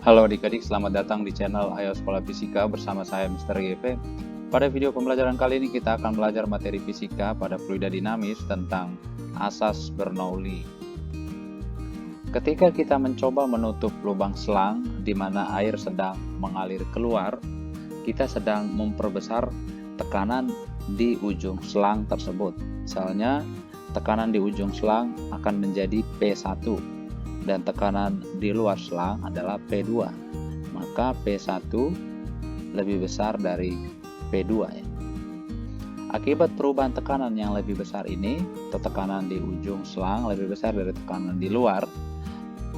Halo adik-adik, selamat datang di channel Ayo Sekolah Fisika bersama saya Mr. GP. Pada video pembelajaran kali ini kita akan belajar materi fisika pada fluida dinamis tentang asas Bernoulli. Ketika kita mencoba menutup lubang selang di mana air sedang mengalir keluar, kita sedang memperbesar tekanan di ujung selang tersebut. Misalnya, tekanan di ujung selang akan menjadi P1. Dan tekanan di luar selang adalah P2, maka P1 lebih besar dari P2 ya. Akibat perubahan tekanan yang lebih besar ini, atau tekanan di ujung selang lebih besar dari tekanan di luar,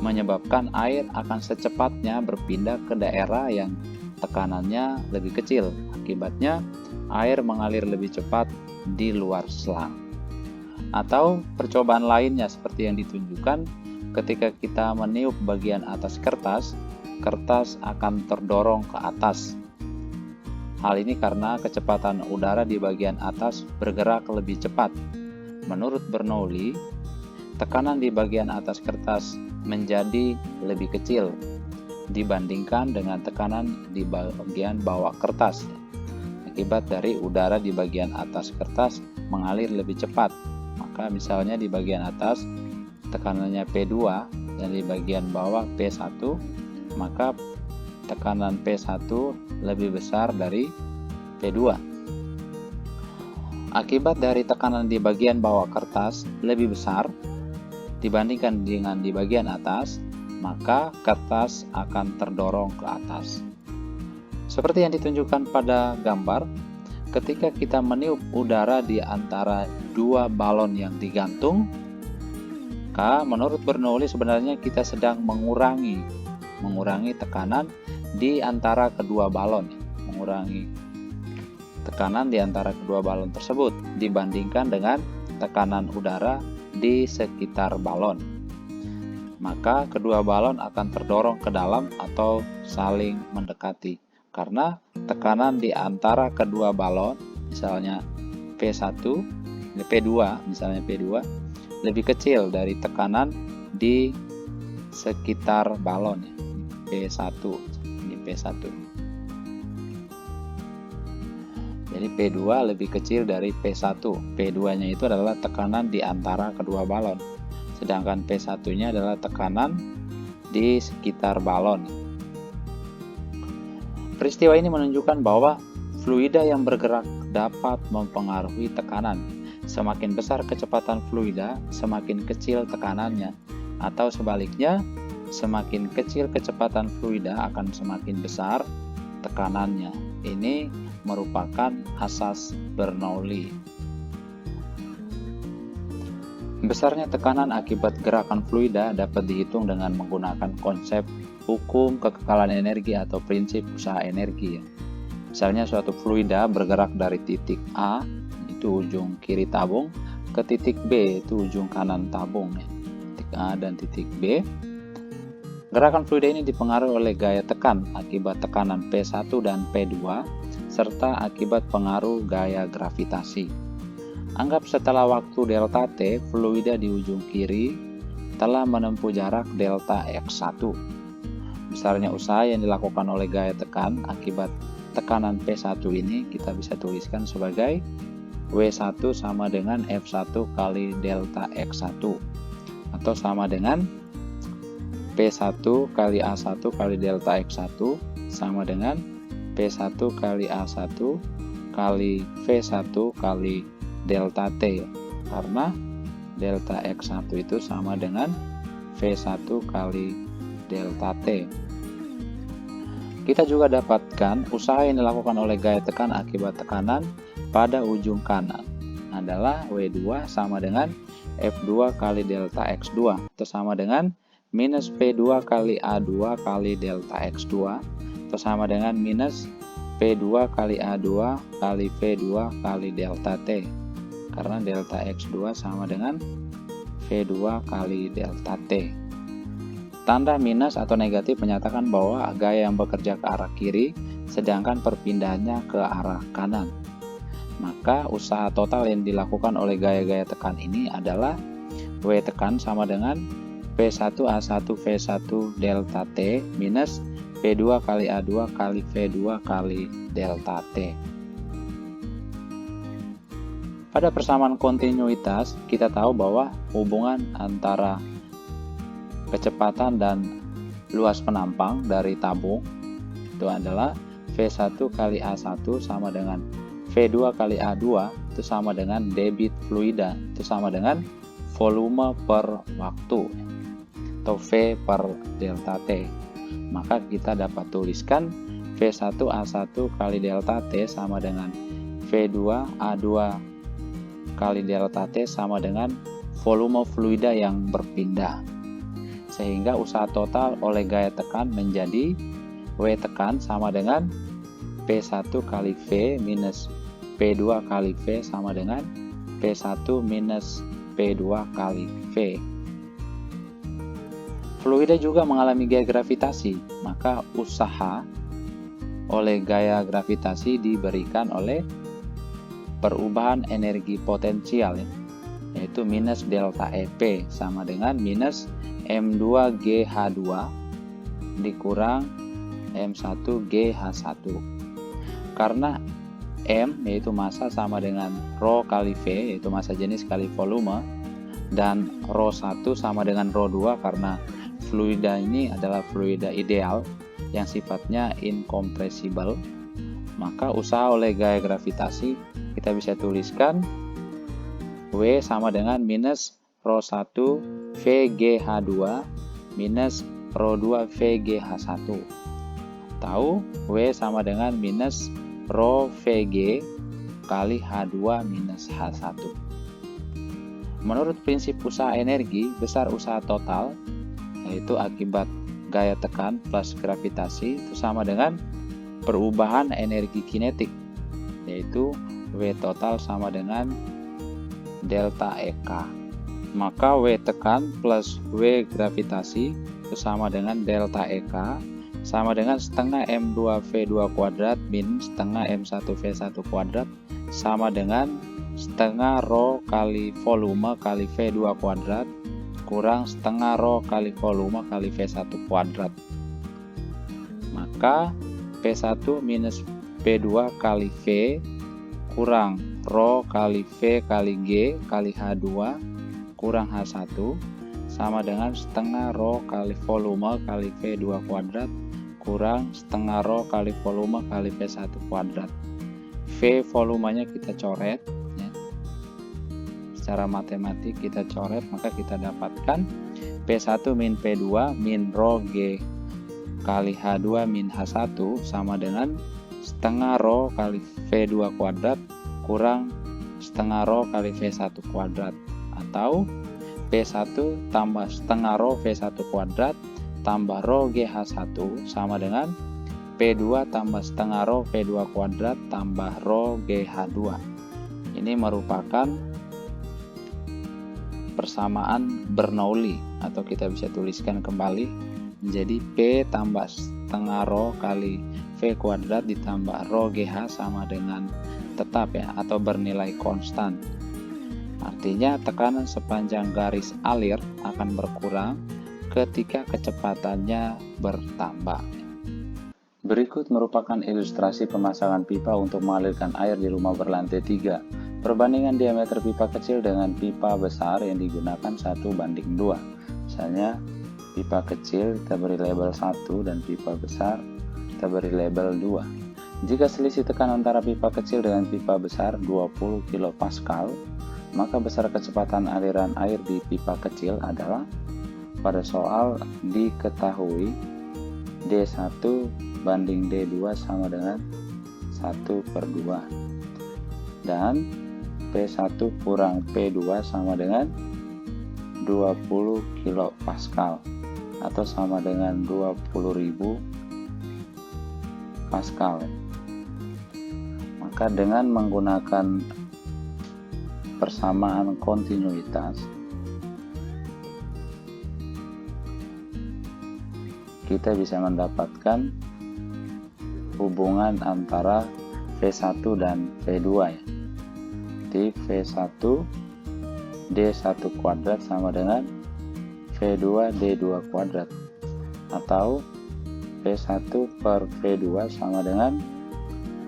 menyebabkan air akan secepatnya berpindah ke daerah yang tekanannya lebih kecil. Akibatnya air mengalir lebih cepat di luar selang. Atau percobaan lainnya seperti yang ditunjukkan, ketika kita meniup bagian atas kertas, kertas akan terdorong ke atas. Hal ini karena kecepatan udara di bagian atas bergerak lebih cepat. Menurut Bernoulli, tekanan di bagian atas kertas menjadi lebih kecil dibandingkan dengan tekanan di bagian bawah kertas. Akibat dari udara di bagian atas kertas mengalir lebih cepat. Maka misalnya di bagian atas tekanannya P2 dan di bagian bawah P1, maka tekanan P1 lebih besar dari P2. Akibat dari tekanan di bagian bawah kertas lebih besar dibandingkan dengan di bagian atas, maka kertas akan terdorong ke atas. Seperti yang ditunjukkan pada gambar, ketika kita meniup udara di antara dua balon yang digantung, maka menurut Bernoulli sebenarnya kita sedang mengurangi tekanan di antara kedua balon, mengurangi tekanan di antara kedua balon tersebut dibandingkan dengan tekanan udara di sekitar balon. Maka kedua balon akan terdorong ke dalam atau saling mendekati karena tekanan di antara kedua balon, misalnya P1, P2, misalnya P2 lebih kecil dari tekanan di sekitar balon ya. P1 ini P1. Jadi P2 lebih kecil dari P1. P2-nya itu adalah tekanan di antara kedua balon. Sedangkan P1-nya adalah tekanan di sekitar balon. Peristiwa ini menunjukkan bahwa fluida yang bergerak dapat mempengaruhi tekanan. Semakin besar kecepatan fluida, semakin kecil tekanannya. Atau sebaliknya, semakin kecil kecepatan fluida akan semakin besar tekanannya. Ini merupakan asas Bernoulli. Besarnya tekanan akibat gerakan fluida dapat dihitung dengan menggunakan konsep hukum kekekalan energi atau prinsip usaha energi. Misalnya suatu fluida bergerak dari titik A, itu ujung kiri tabung, ke titik B, itu ujung kanan tabung ya. Titik A dan titik B. Gerakan fluida ini dipengaruhi oleh gaya tekan akibat tekanan P1 dan P2 serta akibat pengaruh gaya gravitasi. Anggap setelah waktu delta T, fluida di ujung kiri telah menempuh jarak delta X1. Besarnya usaha yang dilakukan oleh gaya tekan akibat tekanan P1 ini kita bisa tuliskan sebagai W1 sama dengan F1 kali delta X1 atau sama dengan P1 kali A1 kali delta X1 sama dengan P1 kali A1 kali V1 kali delta T, karena delta X1 itu sama dengan V1 kali delta T. Kita juga dapatkan usaha yang dilakukan oleh gaya tekan akibat tekanan pada ujung kanan adalah W2 sama dengan F2 kali delta X2 atau sama dengan minus P2 kali A2 kali delta X2 atau sama dengan minus P2 kali A2 kali V2 kali delta T, karena delta X2 sama dengan V2 kali delta T. Tanda minus atau negatif menyatakan bahwa gaya yang bekerja ke arah kiri sedangkan perpindahannya ke arah kanan. Maka usaha total yang dilakukan oleh gaya-gaya tekan ini adalah W tekan sama dengan P1A1 V1 delta T minus V2 kali A2 kali V2 kali delta T. Pada persamaan kontinuitas, kita tahu bahwa hubungan antara kecepatan dan luas penampang dari tabung itu adalah V1 kali A1 sama dengan V2 kali A2 itu sama dengan debit fluida, itu sama dengan volume per waktu atau V per delta T. Maka kita dapat tuliskan V1 A1 kali delta T sama dengan V2 A2 kali delta T sama dengan volume fluida yang berpindah. Sehingga usaha total oleh gaya tekan menjadi W tekan sama dengan P1 kali V minus P2 kali V sama dengan P1 minus P2 kali V. Fluida juga mengalami gaya gravitasi, maka usaha oleh gaya gravitasi diberikan oleh perubahan energi potensial, yaitu minus delta EP sama dengan minus M2GH2 dikurang M1GH1. Karena M yaitu massa sama dengan Rho kali V yaitu massa jenis kali volume, dan Rho1 sama dengan Rho2 karena fluida ini adalah fluida ideal yang sifatnya incompressible, maka usaha oleh gaya gravitasi kita bisa tuliskan W sama dengan minus Rho1 VGH2 minus Rho2 VGH1, atau W sama dengan minus Rho VG kali H2 minus H1. Menurut prinsip usaha energi, besar usaha total yaitu akibat gaya tekan plus gravitasi itu sama dengan perubahan energi kinetik, yaitu W total sama dengan delta EK. Maka W tekan plus W gravitasi itu sama dengan delta EK sama dengan setengah M2V2 kuadrat min setengah M1V1 kuadrat sama dengan setengah Rho kali volume kali V2 kuadrat kurang setengah Rho kali volume kali V1 kuadrat. Maka P1 minus P2 kali V kurang Rho kali V kali G kali H2 kurang H1 sama dengan setengah Rho kali volume kali V2 kuadrat kurang setengah Rho kali volume kali V1 kuadrat. V volumenya kita coret ya. Secara matematik kita coret, maka kita dapatkan P1 min P2 min Rho G kali H2 min H1 sama dengan setengah Rho kali V2 kuadrat kurang setengah Rho kali V1 kuadrat, atau P1 tambah setengah Rho V1 kuadrat tambah Rho GH1 sama dengan P2 tambah setengah Rho V2 kuadrat tambah Rho GH2. Ini merupakan persamaan Bernoulli, atau kita bisa tuliskan kembali menjadi P tambah setengah Rho kali V kuadrat ditambah Rho GH sama dengan tetap ya, atau bernilai konstan. Artinya tekanan sepanjang garis alir akan berkurang ketika kecepatannya bertambah. Berikut merupakan ilustrasi pemasangan pipa untuk mengalirkan air di rumah berlantai 3. Perbandingan diameter pipa kecil dengan pipa besar yang digunakan 1:2. Misalnya pipa kecil kita beri label 1 dan pipa besar kita beri label 2. Jika selisih tekanan antara pipa kecil dengan pipa besar 20 kPa, maka besar kecepatan aliran air di pipa kecil adalah, pada soal diketahui D1 banding D2 sama dengan 1/2 dan P1 kurang P2 sama dengan 20 kPa atau sama dengan 20.000 Pascal. Maka dengan menggunakan persamaan kontinuitas kita bisa mendapatkan hubungan antara V1 dan V2 ya. Di V1 D1 kuadrat sama dengan V2 D2 kuadrat, atau P1 per V2 sama dengan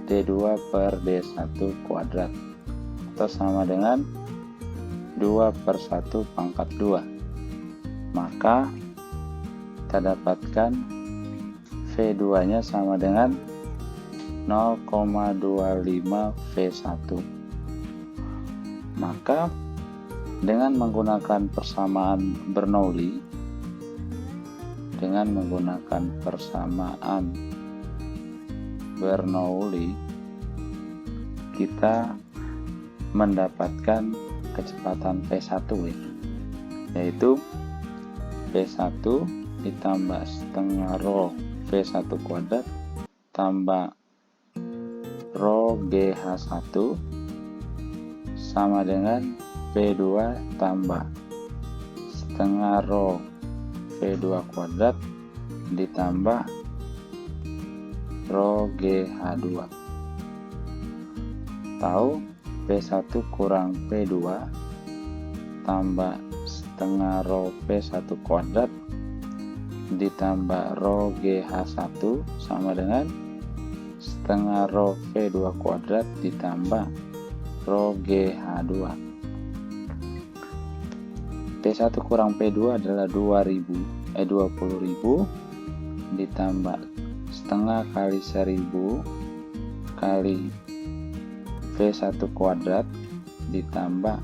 D2 per D1 kuadrat, atau sama dengan 2 per 1 pangkat 2. Maka kita dapatkan V2 nya sama dengan 0,25 V1. Maka dengan menggunakan persamaan Bernoulli, kita mendapatkan kecepatan P1 yaitu P1 ditambah setengah rho V1 kuadrat tambah rho GH1 sama dengan P2 tambah setengah rho V2 kuadrat ditambah rho GH2, atau P1 kurang P2 tambah setengah rho P1 kuadrat ditambah rho GH1 sama dengan setengah rho V2 kuadrat ditambah rho GH2. P1 kurang P2 adalah 20.000 ditambah setengah kali 1000 kali V1 kuadrat ditambah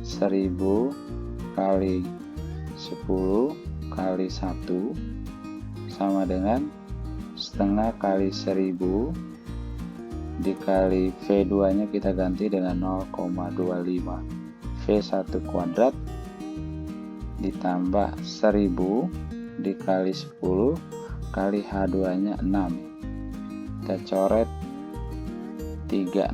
1000 kali 10 kali 1 sama dengan setengah kali 1000 dikali V2 nya kita ganti dengan 0,25 V1 kuadrat ditambah 1000 dikali 10 kali H2 nya 6. Kita coret 30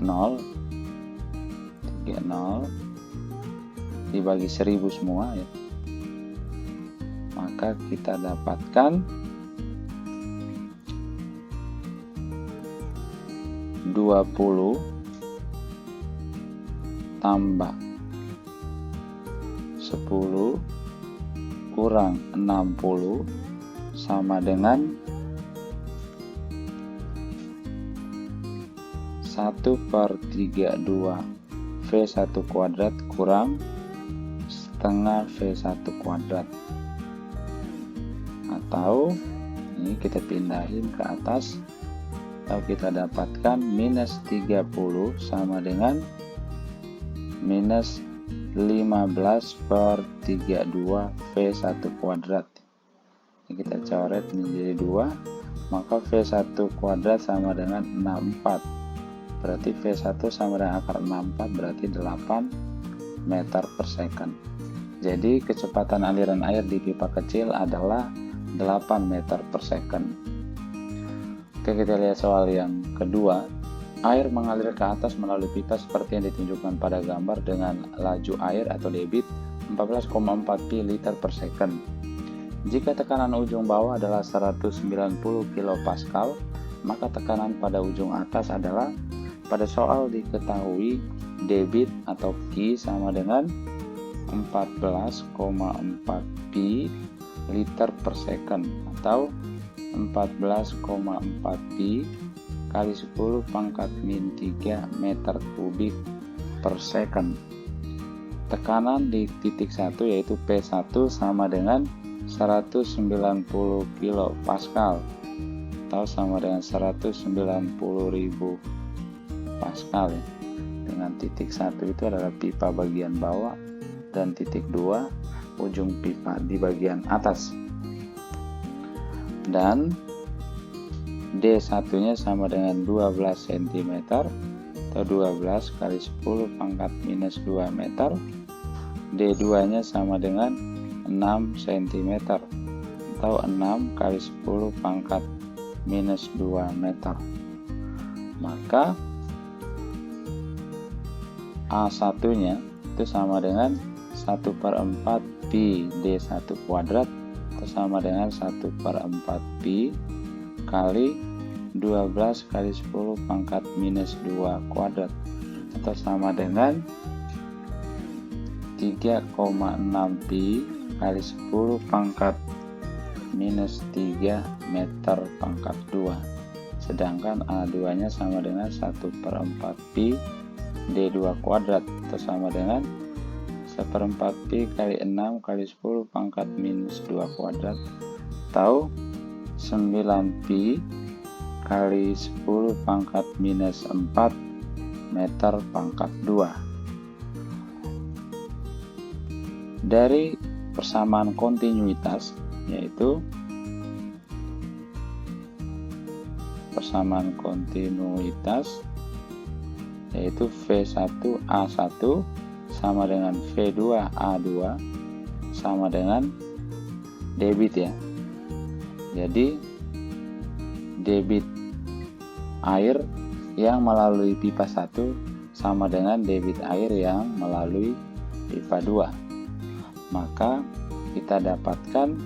dibagi 1000 semua ya. Maka kita dapatkan 20 tambah 10 kurang 60 sama dengan 1/32 V1 kuadrat kurang setengah V1 kuadrat, atau ini kita pindahin ke atas, atau kita dapatkan minus 30 sama dengan minus 15/32 V1 kuadrat. Ini kita coret menjadi 2, maka V1 kuadrat sama dengan 64. Berarti V1 sama dengan akar 64 berarti 8 meter per second. Jadi kecepatan aliran air di pipa kecil adalah 8 meter per second. Oke, kita lihat soal yang kedua. Air mengalir ke atas melalui pipa seperti yang ditunjukkan pada gambar dengan laju air atau debit 14,4 pi liter per second. Jika tekanan ujung bawah adalah 190 kPa, maka tekanan pada ujung atas adalah, pada soal diketahui debit atau Q sama dengan 14,4 pi liter per second, atau 14,4 pi kali 10 pangkat min 3 meter kubik per second. Tekanan di titik 1 yaitu P1 sama dengan 190 kPa atau sama dengan 190.000 Pascal ya. Dengan titik 1 itu adalah pipa bagian bawah dan titik 2 ujung pipa di bagian atas. Dan D1 nya sama dengan 12 cm atau 12 kali 10 pangkat minus 2 meter. D2 nya sama dengan 6 cm atau 6 kali 10 pangkat minus 2 meter. Maka A1 nya itu sama dengan 1/4 pi D1 kuadrat atau sama dengan 1/4 pi kali 12 kali 10 pangkat minus 2 kuadrat atau sama dengan 3,6 pi kali 10 pangkat minus 3 meter pangkat 2. Sedangkan A2 nya sama dengan 1/4 pi D2 kuadrat, atau sama dengan 1/4 pi kali 6 kali 10 pangkat minus 2 kuadrat, atau 9 pi kali 10 pangkat minus 4 meter pangkat 2. Dari persamaan kontinuitas, yaitu persamaan kontinuitas yaitu V1A1 sama dengan V2A2 sama dengan debit ya. Jadi debit air yang melalui pipa 1 sama dengan debit air yang melalui pipa 2. Maka kita dapatkan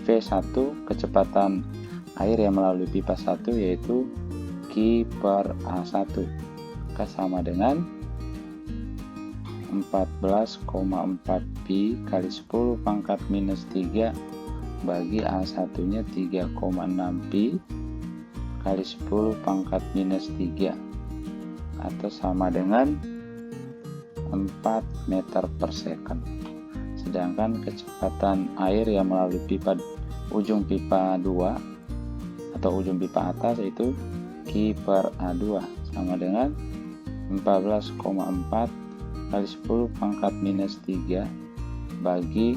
V1 kecepatan air yang melalui pipa 1 yaitu Q/A1 sama dengan 14,4 pi kali 10 pangkat minus 3 bagi A1 nya 3,6 pi kali 10 pangkat minus 3, atau sama dengan 4 meter per second. Sedangkan kecepatan air yang melalui ujung pipa 2 atau ujung pipa atas itu Q/A2 sama dengan 14,4 kali 10 pangkat minus 3 bagi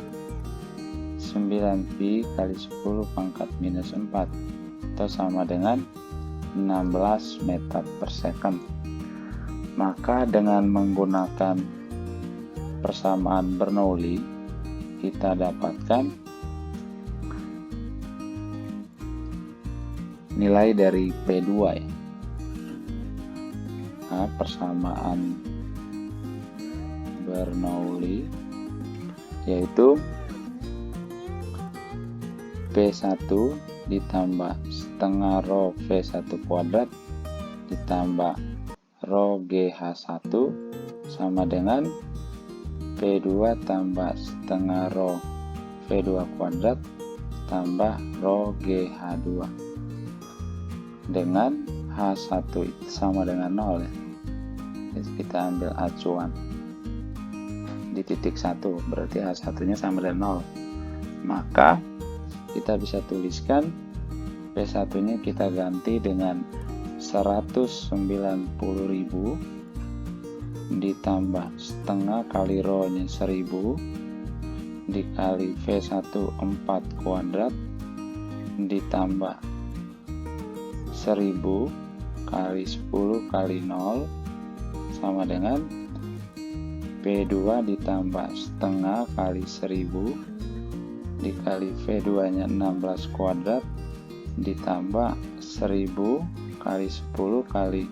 9 pi kali 10 pangkat minus 4, atau sama dengan 16 meter per second. Maka dengan menggunakan persamaan Bernoulli, kita dapatkan nilai dari P2 ya. Nah, persamaan Bernoulli yaitu P1 ditambah setengah rho V1 kuadrat ditambah rho GH1 sama dengan P2 tambah setengah rho V2 kuadrat tambah rho GH2 dengan H1 itu sama dengan 0 ya. Jadi kita ambil acuan di titik 1, berarti H1 nya sama dengan 0. Maka kita bisa tuliskan P1 nya kita ganti dengan 190.000 ditambah setengah kali rho nya 1000 dikali V1 4 kuadrat ditambah 1000 kali 10 kali 0 sama dengan P2 ditambah setengah kali 1000 dikali V2 nya 16 kuadrat ditambah 1000 kali 10 kali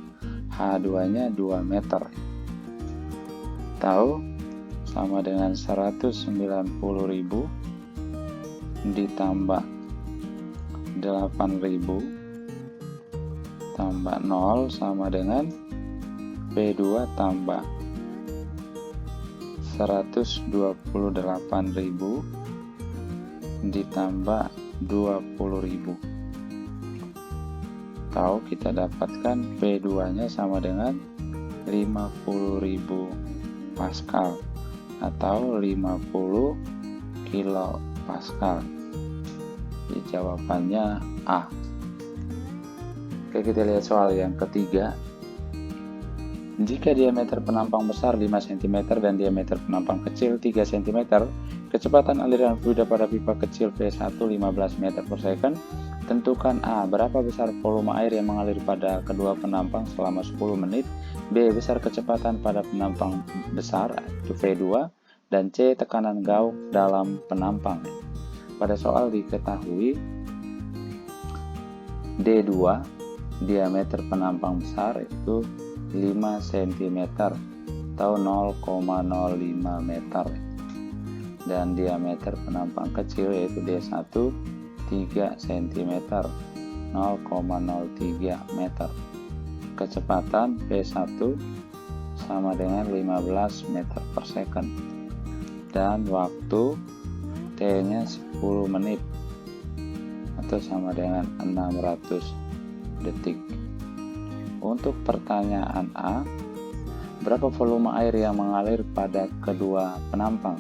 H2 nya 2 meter, atau sama dengan 190.000 ditambah 8.000 tambah 0 sama dengan P2 tambah 128.000 ditambah 20.000, atau kita dapatkan P2 nya sama dengan 50.000 Pascal atau 50 kilo Pascal. Jadi jawabannya A. Oke, kita lihat soal yang ketiga. Jika diameter penampang besar 5 cm dan diameter penampang kecil 3 cm, kecepatan aliran fluida pada pipa kecil V1 15 meter per second, tentukan A. Berapa besar volume air yang mengalir pada kedua penampang selama 10 menit, B. Besar kecepatan pada penampang besar, itu V2, dan C. Tekanan gauk dalam penampang. Pada soal diketahui D2 diameter penampang besar itu 5 cm atau 0,05 meter, dan diameter penampang kecil yaitu D1 3 cm 0,03 meter. Kecepatan P1 sama dengan 15 meter per second dan waktu T nya 10 menit atau sama dengan 600 detik. Untuk pertanyaan A, berapa volume air yang mengalir pada kedua penampang?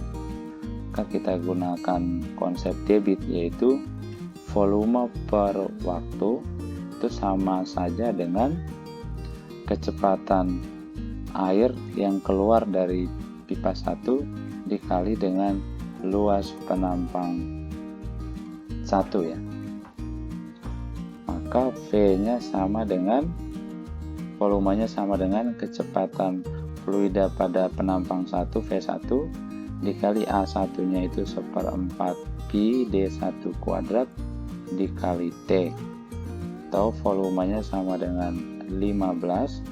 Maka kita gunakan konsep debit, yaitu volume per waktu itu sama saja dengan kecepatan air yang keluar dari pipa 1 dikali dengan luas penampang 1 ya. Maka V-nya sama dengan volumenya sama dengan kecepatan fluida pada penampang 1 V1 dikali A1 nya itu 1/4 pi D1 kuadrat dikali T, atau volumenya sama dengan 15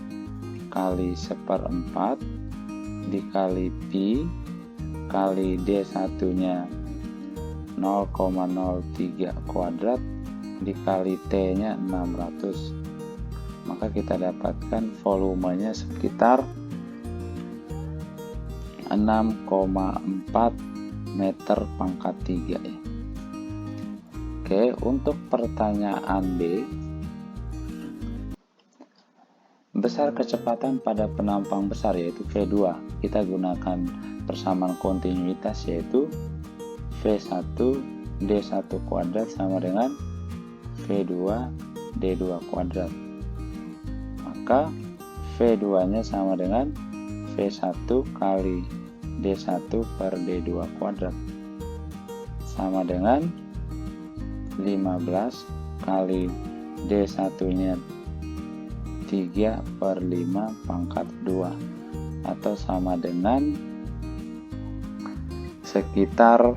kali 1/4 dikali pi kali D1 nya 0,03 kuadrat dikali T nya 600. Maka kita dapatkan volumenya sekitar 6,4 meter pangkat 3 ya. Oke, untuk pertanyaan B, besar kecepatan pada penampang besar yaitu V2. Kita gunakan persamaan kontinuitas yaitu V1 D1 kuadrat sama dengan V2 D2 kuadrat. Maka V2 nya sama dengan V1 kali D1 per D2 kuadrat sama dengan 15 kali D1 nya 3/5 pangkat 2 atau sama dengan sekitar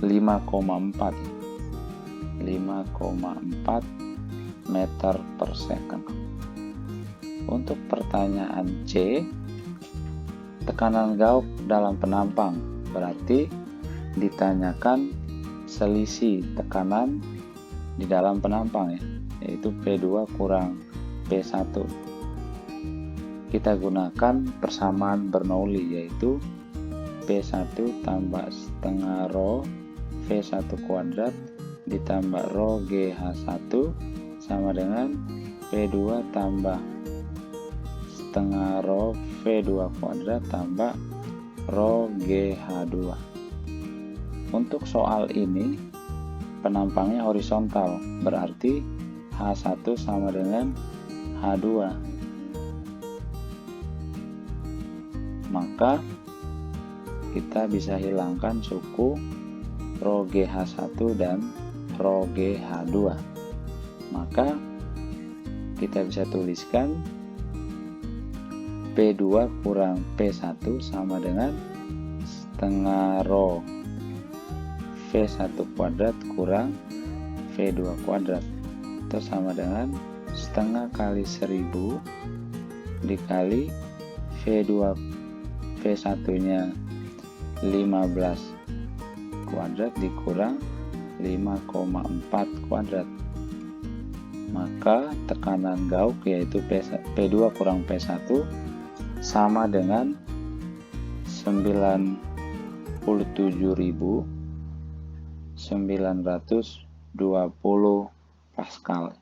5,4 meter per second. Untuk pertanyaan C, tekanan gauk dalam penampang, berarti ditanyakan selisih tekanan di dalam penampang ya, yaitu P2 kurang P1. Kita gunakan persamaan Bernoulli, yaitu P1 tambah setengah rho V1 kuadrat ditambah rho GH1 sama dengan P2 tambah setengah rho V2 kuadrat tambah rho GH2. Untuk soal ini penampangnya horizontal, berarti H1 sama dengan H2. Maka kita bisa hilangkan suku rho GH1 dan rho GH2. Maka kita bisa tuliskan P2 kurang P1 sama dengan setengah rho V1 kuadrat kurang V2 kuadrat, itu sama dengan setengah kali 1000 dikali V1 nya 15 kuadrat dikurang 5,4 kuadrat. Maka tekanan gauk yaitu P2 kurang P1 sama dengan 97.920 Pascal.